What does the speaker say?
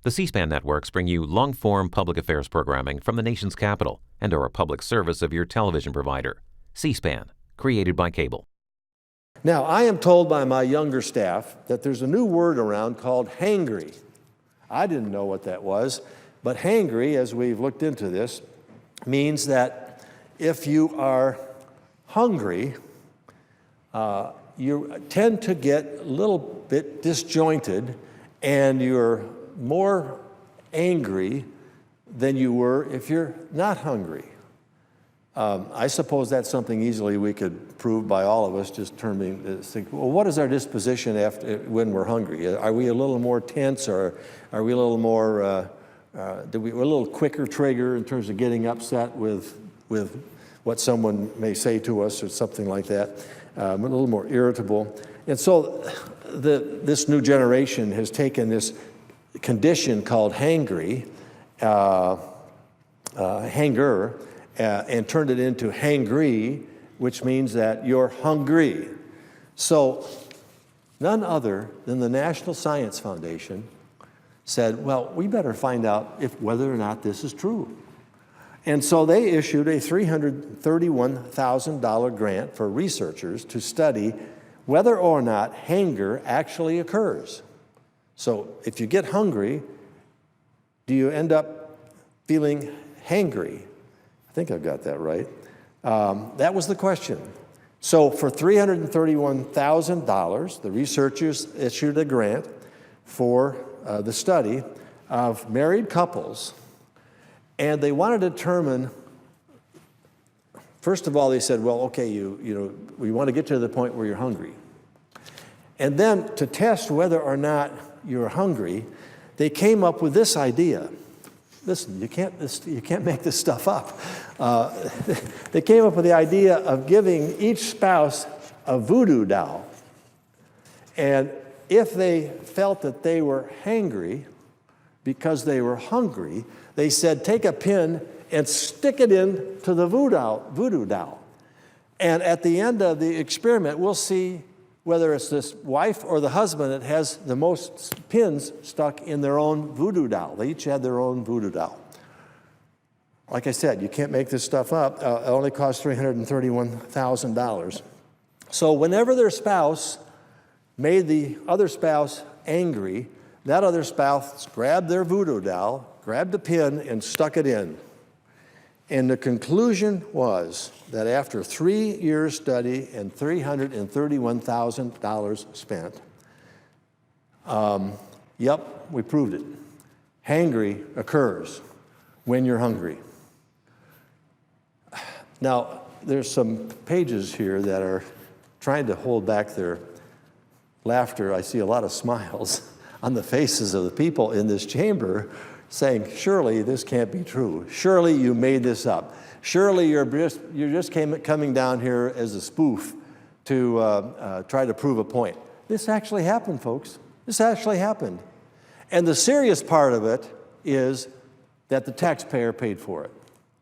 The C-SPAN networks bring you long-form public affairs programming from the nation's capital and are a public service of your television provider. C-SPAN, created by cable. Now, I am told by my younger staff that there's a new word around called hangry. I didn't know what that was, but hangry, as we've looked into this, means that if you are hungry, you tend to get a little bit disjointed and you're more angry than you were if you're not hungry. I suppose that's something easily we could prove by all of us, just think, well, what is our disposition when we're hungry? Are we a little more tense, or are we a little more, we're a little quicker trigger in terms of getting upset with what someone may say to us or something like that? A little more irritable. And so this new generation has taken this condition called hangry, hanger, and turned it into hangry, which means that you're hungry. So none other than the National Science Foundation said, well, we better find out whether or not this is true. And so they issued a $331,000 grant for researchers to study whether or not hanger actually occurs. So if you get hungry, do you end up feeling hangry? I think I've got that right. That was the question. So for $331,000, the researchers issued a grant for the study of married couples, and they wanted to determine, first of all, they said, well, okay, we want to get to the point where you're hungry. And then to test whether or not you're hungry, they came up with this idea. Listen, you can't make this stuff up. They came up with the idea of giving each spouse a voodoo doll. And if they felt that they were hangry because they were hungry, they said, take a pin and stick it into the voodoo doll. And at the end of the experiment, we'll see whether it's this wife or the husband that has the most pins stuck in their own voodoo doll. They each had their own voodoo doll. Like I said, you can't make this stuff up. It only cost $331,000. So whenever their spouse made the other spouse angry, that other spouse grabbed their voodoo doll, grabbed a pin, and stuck it in. And the conclusion was that after 3 years study and $331,000 spent, yep, we proved it. Hangry occurs when you're hungry. Now, there's some pages here that are trying to hold back their laughter. I see a lot of smiles on the faces of the people in this chamber saying, surely this can't be true. Surely you made this up. Surely you're just coming down here as a spoof to try to prove a point. This actually happened, folks. This actually happened. And the serious part of it is that the taxpayer paid for it.